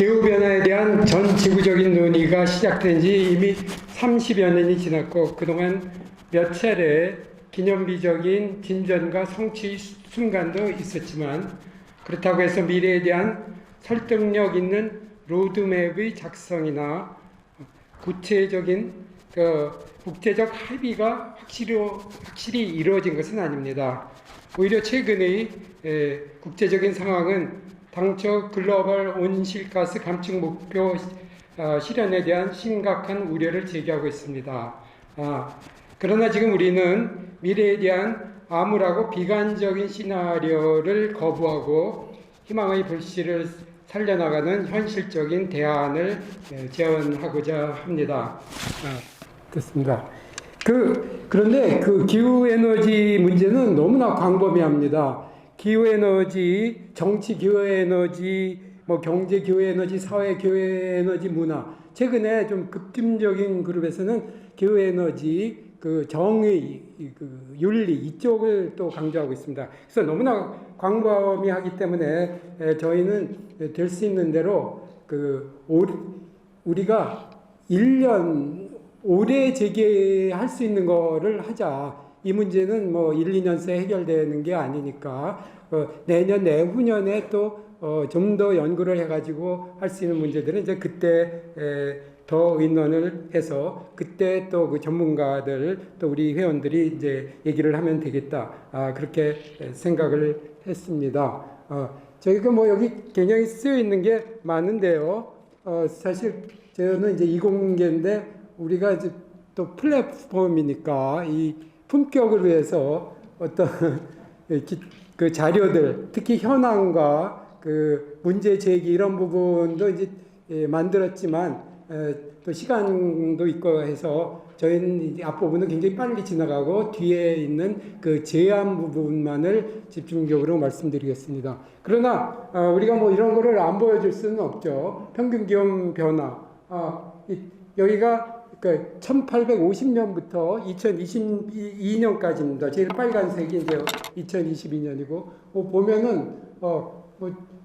기후변화에 대한 전 지구적인 논의가 시작된 지 이미 30여 년이 지났고 그동안 몇 차례 기념비적인 진전과 성취 순간도 있었지만 그렇다고 해서 미래에 대한 설득력 있는 로드맵의 작성이나 구체적인 국제적 합의가 확실히 이루어진 것은 아닙니다. 오히려 최근의 국제적인 상황은 당초 글로벌 온실가스 감축 목표 실현에 대한 심각한 우려를 제기하고 있습니다. 그러나 지금 우리는 미래에 대한 암울하고 비관적인 시나리오를 거부하고 희망의 불씨를 살려나가는 현실적인 대안을 제안하고자 합니다. 됐습니다. 그런데 그 기후에너지 문제는 너무나 광범위합니다. 기후에너지, 정치 기후에너지, 경제 기후에너지, 사회 기후에너지, 문화. 최근에 좀 급진적인 그룹에서는 기후에너지, 정의, 윤리 이쪽을 또 강조하고 있습니다. 그래서 너무나 광범위하기 때문에 저희는 될 수 있는 대로 우리가 1년 올해 제기할 수 있는 거를 하자. 이 문제는 1, 2년 새 해결되는 게 아니니까 내년 내후년에 또 좀 더 연구를 해가지고 할 수 있는 문제들은 이제 그때 더 의논을 해서 그때 또 그 전문가들 또 우리 회원들이 이제 얘기를 하면 되겠다. 그렇게 생각을 했습니다. 저희가 여기 굉장히 쓰여 있는 게 많은데요. 사실 저는 이제 이공계인데 우리가 이제 또 플랫폼이니까 이 품격을 위해서 어떤 그 자료들, 특히 현황과 그 문제 제기 이런 부분도 이제 만들었지만 또 시간도 있고 해서 저희는 이제 앞부분은 굉장히 빨리 지나가고 뒤에 있는 그 제안 부분만을 집중적으로 말씀드리겠습니다. 그러나 우리가 이런 거를 안 보여줄 수는 없죠. 평균 기온 변화. 여기가 1850년부터 2022년까지입니다. 제일 빨간색이 이제 2022년이고, 보면은,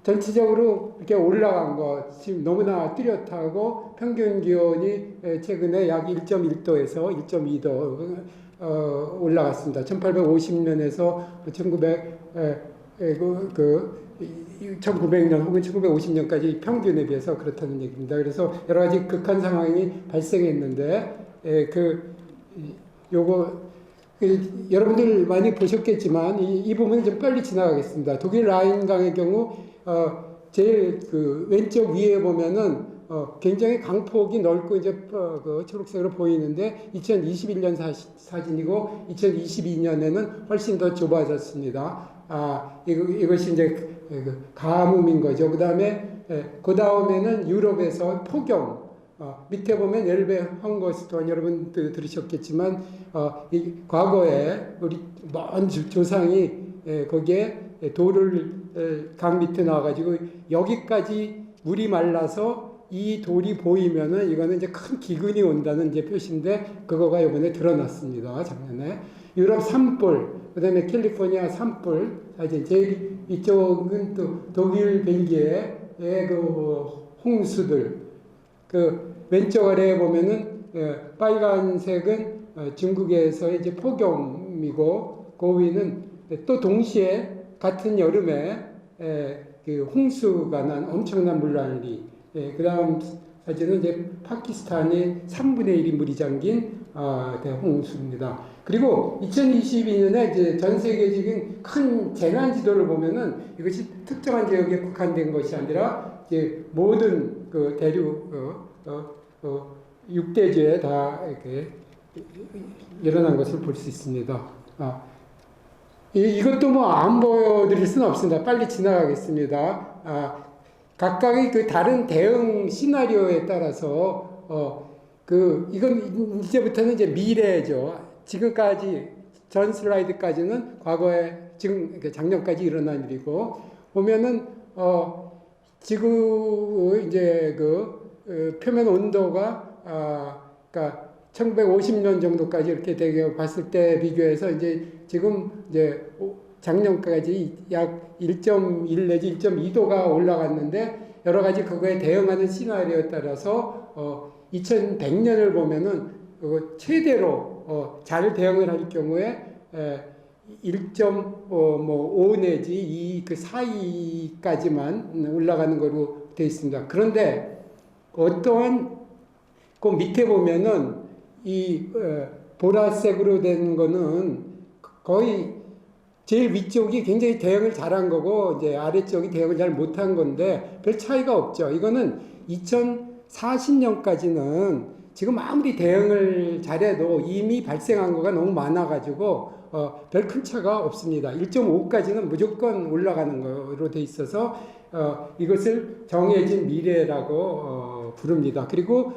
전체적으로 이렇게 올라간 거, 지금 너무나 뚜렷하고, 평균 기온이 최근에 약 1.1도에서 1.2도, 올라갔습니다. 1850년에서 1900년 혹은 1950년까지 평균에 비해서 그렇다는 얘기입니다. 그래서 여러 가지 극한 상황이 발생했는데, 여러분들 많이 보셨겠지만, 이 부분은 좀 빨리 지나가겠습니다. 독일 라인강의 경우, 제일 왼쪽 위에 보면은, 굉장히 강폭이 넓고 이제 초록색으로 보이는데 2021년 사진이고 2022년에는 훨씬 더 좁아졌습니다. 이것이 이제 가뭄인 거죠. 그 다음에는 유럽에서 폭염. 밑에 보면 엘베 헝거스톤 여러분들 들으셨겠지만 과거에 우리 먼 조상이 거기에 돌을 강 밑에 나와가지고 여기까지 물이 말라서 이 돌이 보이면은 이거는 이제 큰 기근이 온다는 이제 표시인데 그거가 이번에 드러났습니다. 작년에 유럽 산불, 그다음에 캘리포니아 산불 사진. 제일 이쪽은 또 독일, 벨기에의 홍수들. 왼쪽 아래에 보면은 빨간색은 중국에서 이제 폭염이고 그 위는 또 동시에 같은 여름에 홍수가 난 엄청난 물난리. 그 다음 사진은 이제 파키스탄의 3분의 1이 물이 잠긴 대홍수입니다. 그리고 2022년에 이제 전 세계적인 큰 재난 지도를 보면은 이것이 특정한 지역에 국한된 것이 아니라 이제 모든 대륙, 육대지에 다 이렇게 일어난 것을 볼 수 있습니다. 이것도 안 보여드릴 수는 없습니다. 빨리 지나가겠습니다. 각각의 다른 대응 시나리오에 따라서 이건 이제부터는 이제 미래죠. 지금까지 전 슬라이드까지는 과거에 지금 작년까지 일어난 일이고 보면은 지구 이제 표면 온도가 그러니까 1950년 정도까지 이렇게 되게 봤을 때 비교해서 이제 지금 이제 작년까지 약 1.1 내지 1.2도가 올라갔는데 여러 가지 그거에 대응하는 시나리오에 따라서 2100년을 보면은 최대로 잘 대응을 할 경우에 1.5 내지 2 그 사이까지만 올라가는 거로 되어 있습니다. 그런데 어떠한 그 밑에 보면은 이 보라색으로 된 거는 거의 제일 위쪽이 굉장히 대응을 잘한 거고 이제 아래쪽이 대응을 잘 못한 건데 별 차이가 없죠. 이거는 2040년까지는 지금 아무리 대응을 잘해도 이미 발생한 거가 너무 많아가지고 별 큰 차가 없습니다. 1.5까지는 무조건 올라가는 거로 돼 있어서 이것을 정해진 미래라고 부릅니다. 그리고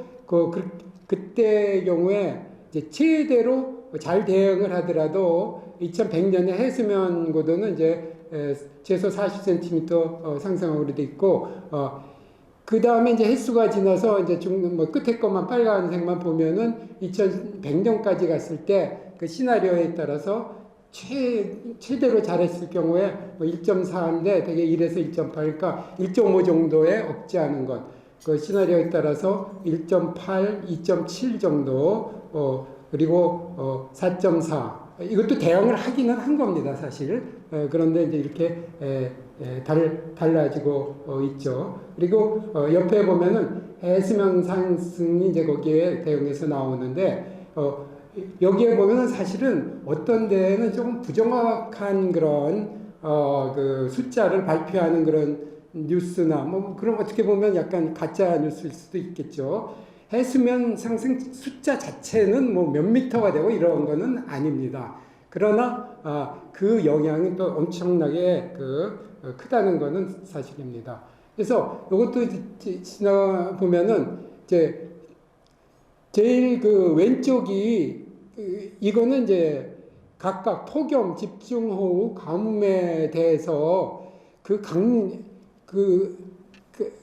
그때 경우에 이제 최대로 잘 대응을 하더라도 2100년에 해수면 고도는 이제 최소 40cm 상승하고 돼 있고 그 다음에 이제 횟수가 지나서 이제 끝에 것만 빨간색만 보면은 2100년까지 갔을 때 그 시나리오에 따라서 최대로 잘했을 경우에 1.4인데 되게 1에서 1.8, 그러니까 1.5 정도에 억제하는 것. 그 시나리오에 따라서 1.8, 2.7 정도, 그리고 4.4. 이것도 대응을 하기는 한 겁니다, 사실. 그런데 이제 이렇게 달라지고 있죠. 그리고 옆에 보면은 해수면 상승이 이제 거기에 대응해서 나오는데 여기에 보면은 사실은 어떤 데에는 조금 부정확한 그런 그 숫자를 발표하는 그런 뉴스나 뭐 그런 어떻게 보면 약간 가짜 뉴스일 수도 있겠죠. 해수면 상승 숫자 자체는 뭐 몇 미터가 되고 이런 거는 아닙니다. 그러나 그 영향이 또 엄청나게 크다는 거는 사실입니다. 그래서 이것도 지나 보면은 이제 제일 그 왼쪽이 이거는 이제 각각 폭염, 집중호우, 가뭄에 대해서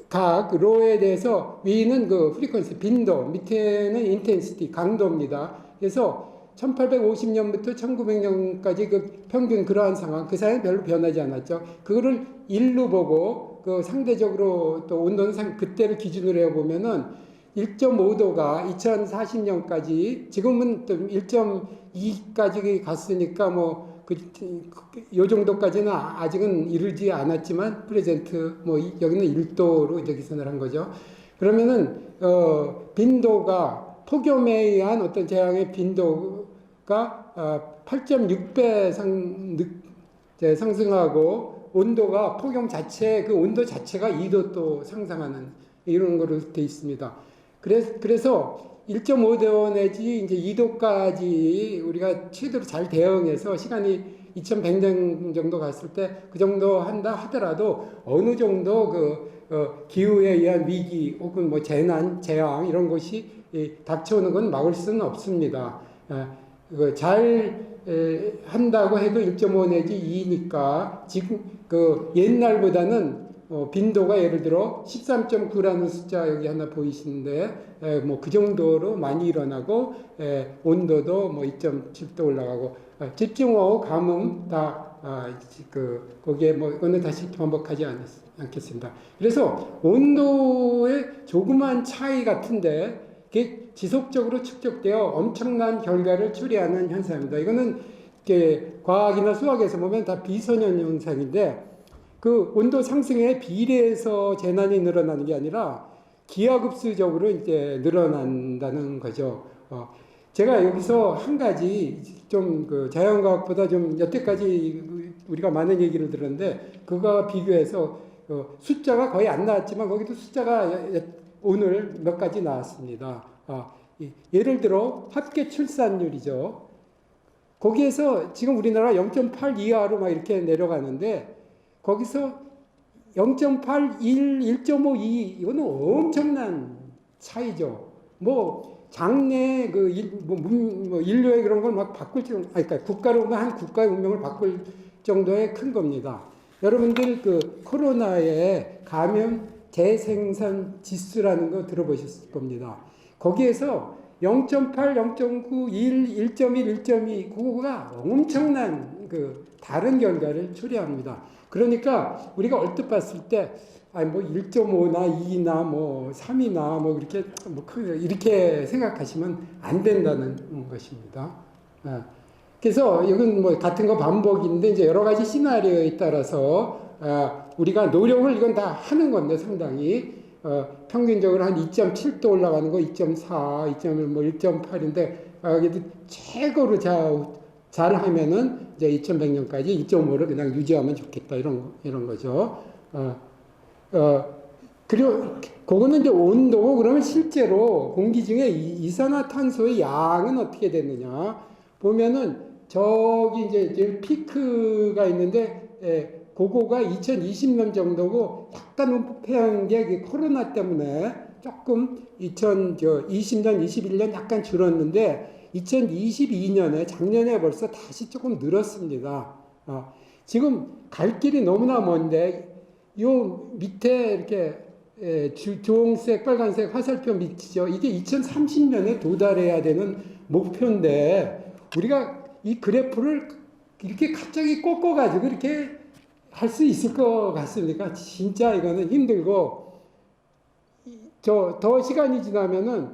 각 로에 대해서 위는 그 프리퀀시 빈도, 밑에는 인텐시티 강도입니다. 그래서 1850년부터 1900년까지 그 평균 그러한 상황, 그 사이는 별로 변하지 않았죠. 그거를 1로 보고 그 상대적으로 또 온도는 그때를 기준으로 해 보면은 1.5도가 2040년까지 지금은 또 1.2까지 갔으니까 뭐 요 정도까지는 아직은 이르지 않았지만 프레젠트 뭐 여기는 1도로 이제 계산을 한 거죠. 그러면은 빈도가 폭염에 의한 어떤 재앙의 빈도가 8.6배 상승하고 온도가 폭염 자체 그 온도 자체가 2도 또 상승하는 이런 거로 돼 있습니다. 그래서 1.5도 내지 이제 2도까지 우리가 최대로 잘 대응해서 시간이 2100년 정도 갔을 때 그 정도 한다 하더라도 어느 정도 기후에 의한 위기 혹은 뭐 재난, 재앙 이런 것이 닥쳐오는 건 막을 수는 없습니다. 잘 한다고 해도 1.5 내지 2니까 지금 옛날보다는 빈도가 예를 들어 13.9라는 숫자 여기 하나 보이시는데 뭐 그 정도로 많이 일어나고 온도도 뭐 2.7도 올라가고 집중호우, 가뭄 다 거기에 뭐 이거는 다시 반복하지 않겠습니다. 그래서 온도의 조그만 차이 같은데 그게 지속적으로 축적되어 엄청난 결과를 초래하는 현상입니다. 이거는 과학이나 수학에서 보면 다 비선형 현상인데 그 온도 상승에 비례해서 재난이 늘어나는 게 아니라 기하급수적으로 이제 늘어난다는 거죠. 제가 여기서 한 가지 좀 자연과학보다 좀 여태까지 우리가 많은 얘기를 들었는데 그거와 비교해서 숫자가 거의 안 나왔지만 거기도 숫자가 오늘 몇 가지 나왔습니다. 예를 들어 합계 출산율이죠. 거기에서 지금 우리나라 0.8 이하로 막 이렇게 내려가는데 거기서 0.8, 1, 1.5, 2 이거는 엄청난 차이죠. 뭐 장래 인류의 그런 걸 막 바꿀 정도, 그러니까 한 국가의 운명을 바꿀 정도의 큰 겁니다. 여러분들 코로나의 감염 재생산 지수라는 거 들어보셨을 겁니다. 거기에서 0.8, 0.9, 1, 1.1, 1.2 그거가 엄청난 그 다른 결과를 초래합니다. 그러니까 우리가 얼핏 봤을 때 아니 뭐 1.5나 2나 뭐 3이나 뭐 이렇게 생각하시면 안 된다는 것입니다. 그래서 이건 뭐 같은 거 반복인데 이제 여러 가지 시나리오에 따라서 우리가 노력을 이건 다 하는 건데 상당히 평균적으로 한 2.7도 올라가는 거 2.4, 2.1, 뭐 1.8인데 그래도 최고로 잘 하면은 이제 2100년까지 2.5를 그냥 유지하면 좋겠다 이런 거죠. 그리고 그거는 이제 온도고 그러면 실제로 공기 중에 이산화탄소의 양은 어떻게 됐느냐 보면은 저기 이제 피크가 있는데 그거가 2020년 정도고 약간 은폐한 게 코로나 때문에 조금 2020년, 21년 약간 줄었는데 2022년에 작년에 벌써 다시 조금 늘었습니다. 지금 갈 길이 너무나 먼데 요 밑에 이렇게 주홍색, 빨간색 화살표 밑이죠. 이게 2030년에 도달해야 되는 목표인데 우리가 이 그래프를 이렇게 갑자기 꺾어가지고 이렇게 할 수 있을 것 같습니까? 진짜 이거는 힘들고 더 시간이 지나면은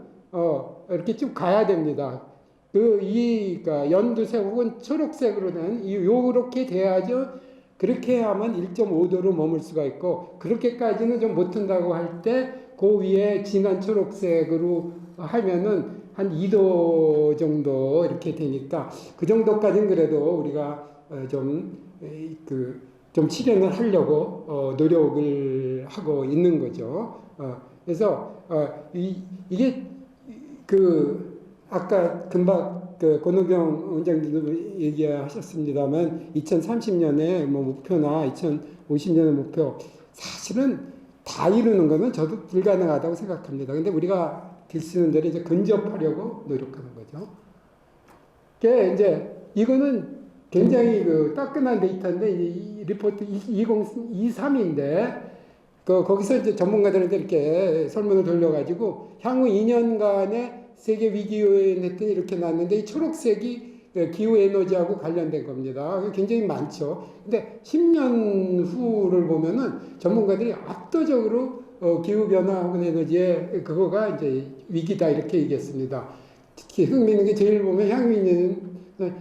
이렇게 쭉 가야 됩니다. 그러니까 연두색 혹은 초록색으로 된 요렇게 돼야죠. 그렇게 하면 1.5도로 머물 수가 있고 그렇게까지는 좀 못한다고 할 때 그 위에 진한 초록색으로 하면은 한 2도 정도 이렇게 되니까 그 정도까지는 그래도 우리가 좀 실현을 하려고 노력을 하고 있는 거죠. 그래서 이게 아까 금방 권호경 원장님도 얘기하셨습니다만 2030년에 뭐 목표나 2050년의 목표 사실은 다 이루는 거는 저도 불가능하다고 생각합니다. 근데 우리가 될 수 있는 대로 이제 근접하려고 노력하는 거죠. 이제 이거는 굉장히 따끈한 데이터인데 이 리포트 2023인데 거기서 이제 전문가들한테 이렇게 설문을 돌려가지고 향후 2년간의 세계 위기 요인 했더니 이렇게 나왔는데 이 초록색이 기후 에너지하고 관련된 겁니다. 굉장히 많죠. 근데 10년 후를 보면은 전문가들이 압도적으로 기후 변화 혹은 에너지의 그거가 이제 위기다 이렇게 얘기했습니다. 특히 흥미있는 게 제일 보면 향후에는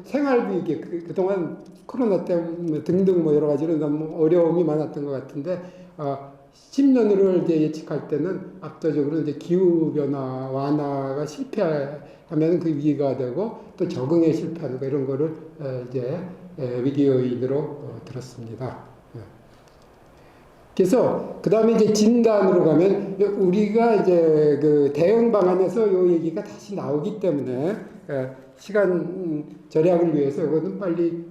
생활비 이게 그동안 코로나 때문에 등등 뭐 여러 가지로 너무 어려움이 많았던 것 같은데 10년으로 이제 예측할 때는 압도적으로 이제 기후 변화 완화가 실패하면 그 위기가 되고 또 적응에 실패하는 거 이런 거를 이제 위기 요인으로 들었습니다. 그래서 그 다음에 이제 진단으로 가면 우리가 이제 그 대응 방안에서 요 얘기가 다시 나오기 때문에 시간 절약을 위해서 이거는 빨리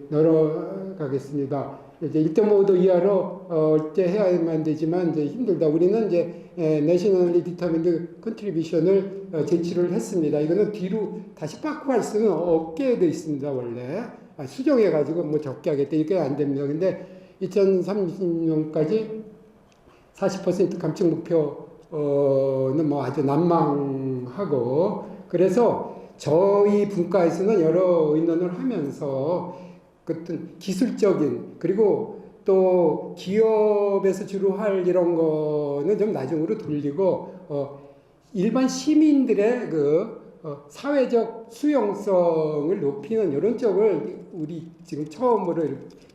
넘어가겠습니다. 이제 1.5도 이하로 때 해야만 되지만 이제 힘들다. 우리는 이제 Nationally Determined Contribution을 제출을 했습니다. 이거는 뒤로 다시 바꿔갈 수는 없게 돼 있습니다. 원래 수정해가지고 뭐 적게 하겠다 이게 안 됩니다. 근데 2030년까지 40% 감축 목표는 뭐 아주 난망하고 그래서 저희 분과에서는 여러 의논을 하면서 어떤 기술적인 그리고 또 기업에서 주로 할 이런 거는 좀 나중으로 돌리고 일반 시민들의 사회적 수용성을 높이는 이런 쪽을 우리 지금 처음으로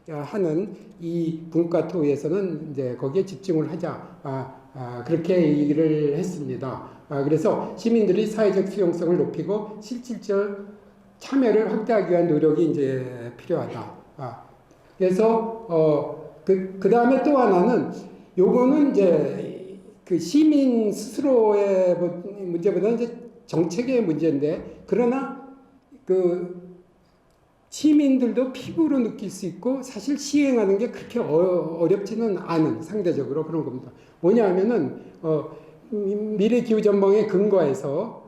하는 이 분과토에서는 이제 거기에 집중을 하자 그렇게 얘기를 했습니다. 그래서 시민들이 사회적 수용성을 높이고 실질적 참여를 확대하기 위한 노력이 이제 필요하다. 그래서 그 다음에 또 하나는 요거는 이제 그 시민 스스로의 문제보다는 이제 정책의 문제인데 그러나 시민들도 피부로 느낄 수 있고 사실 시행하는 게 그렇게 어렵지는 않은 상대적으로 그런 겁니다. 뭐냐 하면은 미래 기후 전망의 근거에서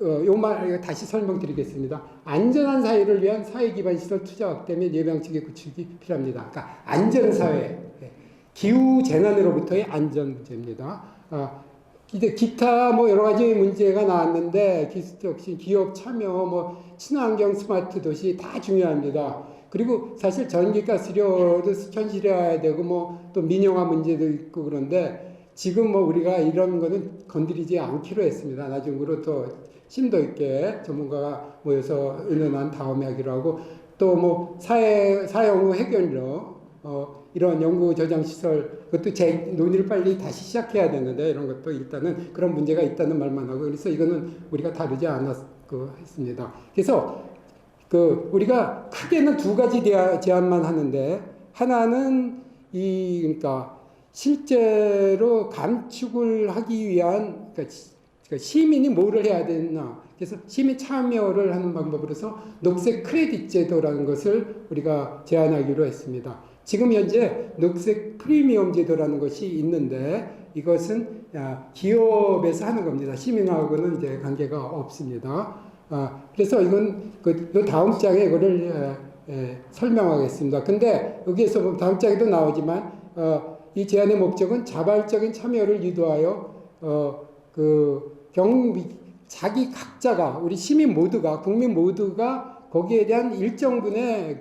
요 말 다시 설명드리겠습니다. 안전한 사회를 위한 사회 기반 시설 투자 확대 및 예방체계 구축이 필요합니다. 그러니까 안전 사회, 기후 재난으로부터의 안전 문제입니다. 이제 기타 뭐 여러 가지 문제가 나왔는데 역시 기업 참여, 뭐 친환경 스마트 도시 다 중요합니다. 그리고 사실 전기가스료도 현실화해야 되고 뭐 또 민영화 문제도 있고 그런데 지금 뭐 우리가 이런 거는 건드리지 않기로 했습니다. 나중으로 또 심도 있게 전문가가 모여서 의논한 다음에 하기로 하고 또 뭐 사용 후 해결로 이런 연구 저장 시설 그것도 논의를 빨리 다시 시작해야 되는데 이런 것도 일단은 그런 문제가 있다는 말만 하고 그래서 이거는 우리가 다루지 않았고 했습니다. 그래서 우리가 크게는 두 가지 제안만 하는데 하나는 그러니까 실제로 감축을 하기 위한 그러니까 시민이 뭐를 해야 되나 그래서 시민 참여를 하는 방법으로서 녹색 크레딧 제도라는 것을 우리가 제안하기로 했습니다. 지금 현재 녹색 프리미엄 제도라는 것이 있는데 이것은 기업에서 하는 겁니다. 시민하고는 이제 관계가 없습니다. 그래서 이건 다음 장에 이거를 설명하겠습니다. 근데 여기에서 보면 다음 장에도 나오지만 이 제안의 목적은 자발적인 참여를 유도하여 자기 각자가 우리 시민 모두가 국민 모두가 거기에 대한 일정분의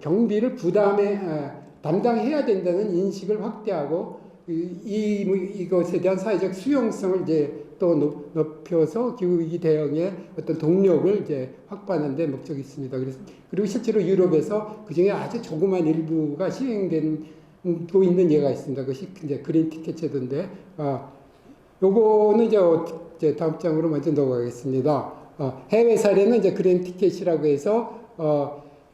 경비를 담당해야 된다는 인식을 확대하고 이것에 대한 사회적 수용성을 이제 또 높여서 기후위기 대응의 어떤 동력을 이제 확보하는 데 목적이 있습니다. 그리고 실제로 유럽에서 그 중에 아주 조그만 일부가 시행되고 있는 예가 있습니다. 그것이 이제 그린 티켓 제도인데, 요거는 이제 다음 장으로 먼저 넘어가겠습니다. 해외 사례는 이제 그린 티켓이라고 해서,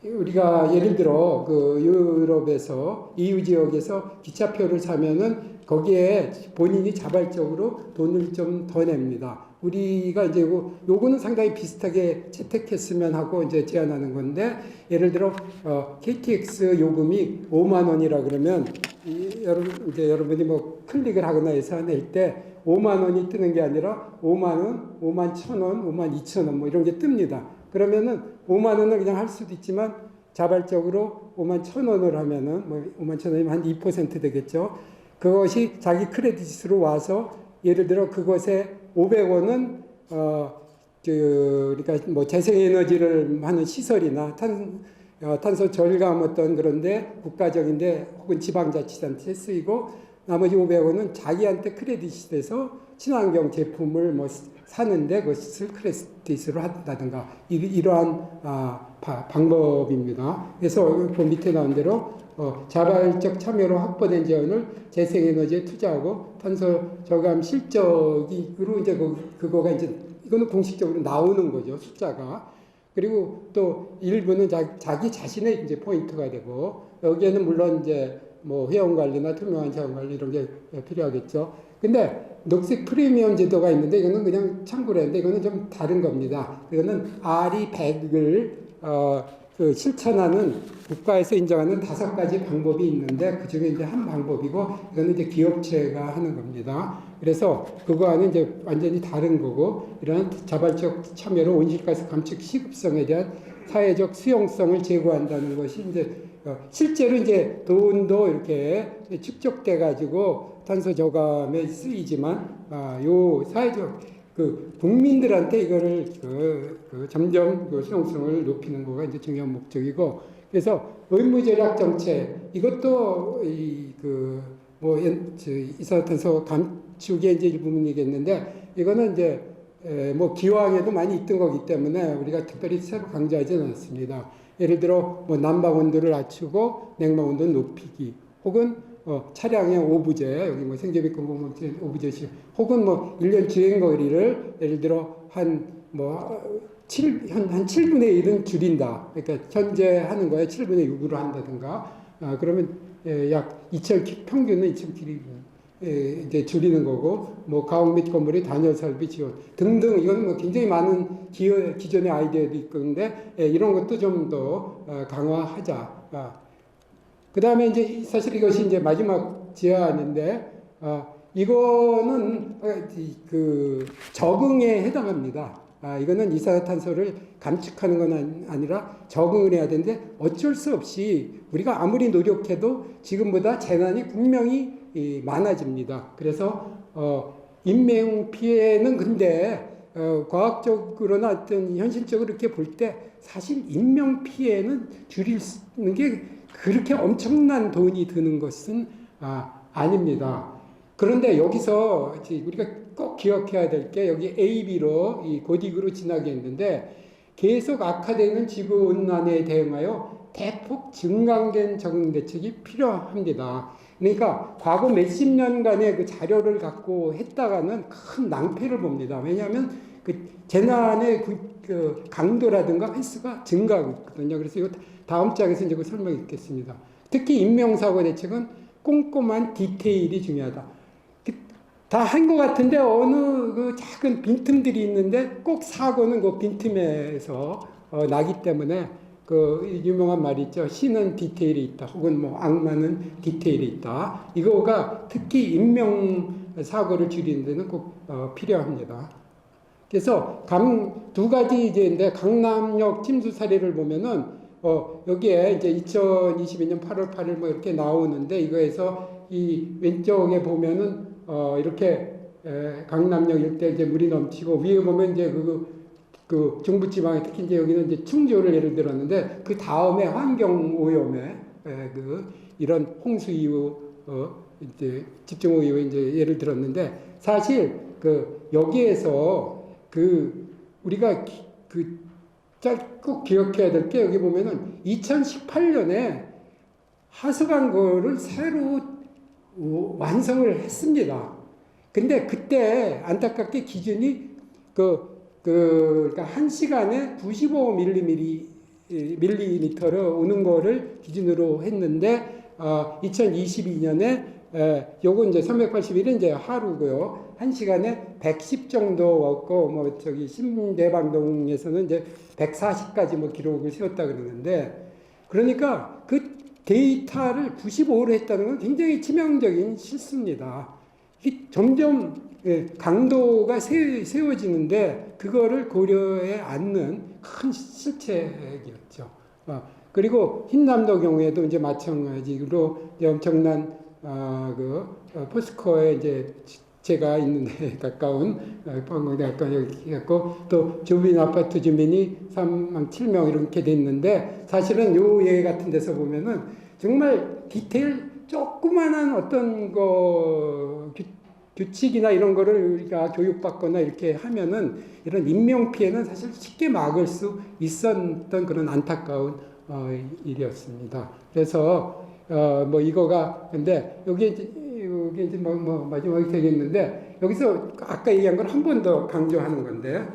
우리가 예를 들어 유럽에서 EU 지역에서 기차표를 사면은 거기에 본인이 자발적으로 돈을 좀 더 냅니다. 우리가 이제 요거는 상당히 비슷하게 채택했으면 하고 이제 제안하는 건데 예를 들어 KTX 요금이 5만 원이라 그러면 여러분이 뭐 클릭을 하거나 해서 낼 때 5만 원이 뜨는 게 아니라 5만 원, 5만 1,000원, 5만 2,000원 뭐 이런 게 뜹니다. 그러면은 5만 원을 그냥 할 수도 있지만 자발적으로 5만 1,000원을 하면은 뭐 5만 1,000원이면 한 2% 되겠죠. 그것이 자기 크레딧으로 와서 예를 들어 그것에 500원은 그러니까 뭐 재생에너지를 하는 시설이나 탄소 절감 어떤 그런데 국가적인데 혹은 지방자치단체에 쓰이고 나머지 500원은 자기한테 크레딧이 돼서 친환경 제품을 뭐 사는데 그것을 크레딧으로 한다든가 이러한 방법입니다. 그래서 그 밑에 나온 대로 자발적 참여로 확보된 재원을 재생에너지에 투자하고 탄소 저감 실적으로 이제 그거가 이제 이거는 공식적으로 나오는 거죠, 숫자가. 그리고 또 일부는 자기 자신의 이제 포인트가 되고 여기에는 물론 이제 뭐 회원 관리나 투명한 자원 관리 이런 게 필요하겠죠. 근데 녹색 프리미엄 제도가 있는데 이거는 그냥 참고로 했는데 이거는 좀 다른 겁니다. 이거는 RE100을 실천하는 국가에서 인정하는 5가지 방법이 있는데 그 중에 이제 한 방법이고 이거는 이제 기업체가 하는 겁니다. 그래서 그거와는 이제 완전히 다른 거고 이런 자발적 참여로 온실가스 감축 시급성에 대한 사회적 수용성을 제고한다는 것이 이제 실제로 이제 돈도 이렇게 축적돼 가지고 탄소 저감에 쓰이지만 요 사회적 국민들한테 이거를 점점 수용성을 높이는 거가 이제 중요한 목적이고 그래서 의무절약 정책 이것도 뭐 이산화탄소 감축의 이제 일부분이겠는데 이거는 이제 뭐 기왕에도 많이 있던 거기 때문에 우리가 특별히 새로 강조하지는 않습니다. 예를 들어 뭐 난방 온도를 낮추고 냉방 온도를 높이기 혹은 차량의 오브제 여기 뭐 생계비 공공물 오브제시 혹은 뭐 1년 주행 거리를 예를 들어 한 7분의 1은 줄인다. 그러니까 현재 하는 거에 7분의 6으로 한다든가 그러면 약 2,000 평균은 2,000km 이제 줄이는 거고 뭐 가옥 및 건물의 단열 설비 지원 등등 이건 뭐 굉장히 많은 기존의 아이디어도 있는데 이런 것도 좀 더 강화하자. 그 다음에 이제 사실 이것이 이제 마지막 제안인데 이거는 적응에 해당합니다. 이거는 이산화탄소를 감축하는 건 아니라 적응을 해야 되는데 어쩔 수 없이 우리가 아무리 노력해도 지금보다 재난이 분명히 많아집니다. 그래서 인명 피해는 근데 과학적으로나 어떤 현실적으로 이렇게 볼 때 사실 인명 피해는 줄이는 게 그렇게 엄청난 돈이 드는 것은 아닙니다. 그런데 여기서 우리가 꼭 기억해야 될 게 여기 AB로 이 고딕으로 지나게 했는데 계속 악화되는 지구온난화에 대응하여 대폭 증강된 적응 대책이 필요합니다. 그러니까 과거 몇십 년간의 그 자료를 갖고 했다가는 큰 낭패를 봅니다. 왜냐하면 그 재난의 그 강도라든가 횟수가 증가하고 있거든요. 그래서 이거 다음 장에서 이제 설명드리겠습니다. 특히 인명사고 대책은 꼼꼼한 디테일이 중요하다. 다 한 것 같은데 어느 그 작은 빈틈들이 있는데 꼭 사고는 그 빈틈에서 나기 때문에 그 유명한 말이 있죠. 신은 디테일이 있다. 혹은 뭐 악마는 디테일이 있다. 이거가 특히 인명 사고를 줄이는 데는 꼭 필요합니다. 그래서 두 가지 이제인데 강남역 침수 사례를 보면은 여기에 이제 2022년 8월 8일 뭐 이렇게 나오는데 이거에서 이 왼쪽에 보면은 이렇게 강남역 일대 이제 물이 넘치고 위에 보면 이제 그 중부지방에 특히 이제 여기는 이제 충주를 예를 들었는데 그 다음에 환경 오염에 이런 홍수 이후 이제 집중 이후에 이제 예를 들었는데 사실 여기에서 우리가 꼭 기억해야 될 게 여기 보면은 2018년에 하수관고를 새로 완성을 했습니다. 근데 그때 안타깝게 기준이 그러니까 1시간에 95mm를 오는 거를 기준으로 했는데 2022년에 요거 이제 381은 이제 하루고요. 1시간에 110 정도 왔고 뭐 신대방동에서는 이제 140까지 뭐 기록을 세웠다 그러는데 그러니까 그 데이터를 95로 했다는 건 굉장히 치명적인 실수입니다. 점점 강도가 세워지는데 그거를 고려해 않는 큰 실책이었죠. 그리고 흰남도 경우에도 이제 마찬가지로 이제 엄청난 포스코에 이제 제가 있는 데 가까운 포항공대학교 여기 갖고 또 주민 아파트 주민이 3만 7명 이렇게 됐는데 사실은 요 예 같은 데서 보면은 정말 디테일 조그만한 어떤 규칙이나 이런 거를 우리가 교육받거나 이렇게 하면은 이런 인명 피해는 사실 쉽게 막을 수 있었던 그런 안타까운 일이었습니다. 그래서 뭐 이거가 근데 여기 이제 뭐 마지막에 되겠는데 여기서 아까 얘기한 걸 한 번 더 강조하는 건데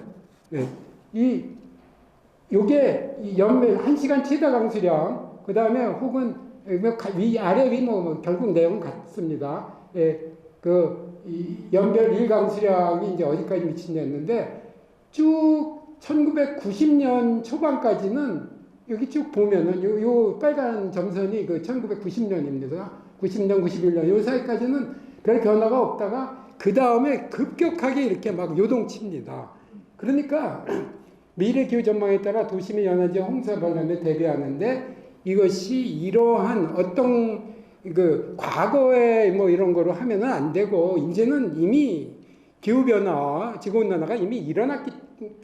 요게 이 연면 1시간 최다 강수량 그 다음에 혹은 위 아래 위 뭐 결국 내용은 같습니다. 이 연별 일강수량이 이제 어디까지 미치냐였는데 쭉 1990년 초반까지는 여기 쭉 보면은 요 빨간 점선이 1990년입니다. 90년, 91년 요 사이까지는 별 변화가 없다가 그 다음에 급격하게 이렇게 막 요동칩니다. 그러니까 미래 기후 전망에 따라 도시 및 연안지 홍수 발람에 대비하는데 이것이 이러한 어떤 과거에 뭐 이런 거로 하면은 안 되고 이제는 이미 기후변화, 지구온난화가 이미 일어났기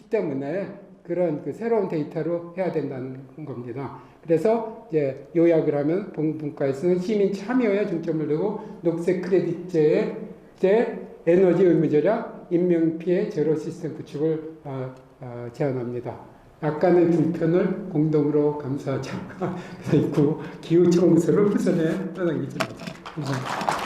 때문에 그런 새로운 데이터로 해야 된다는 겁니다. 그래서 이제 요약을 하면 본문과에서는 시민 참여에 중점을 두고 녹색 크레딧제의 에너지 의무 절약, 인명 피해 제로 시스템 구축을 제안합니다. 약간의 불편을 공동으로 감수하자. 그리고 기후 청소를 후선에 떠나겠습니다. 감사합니다.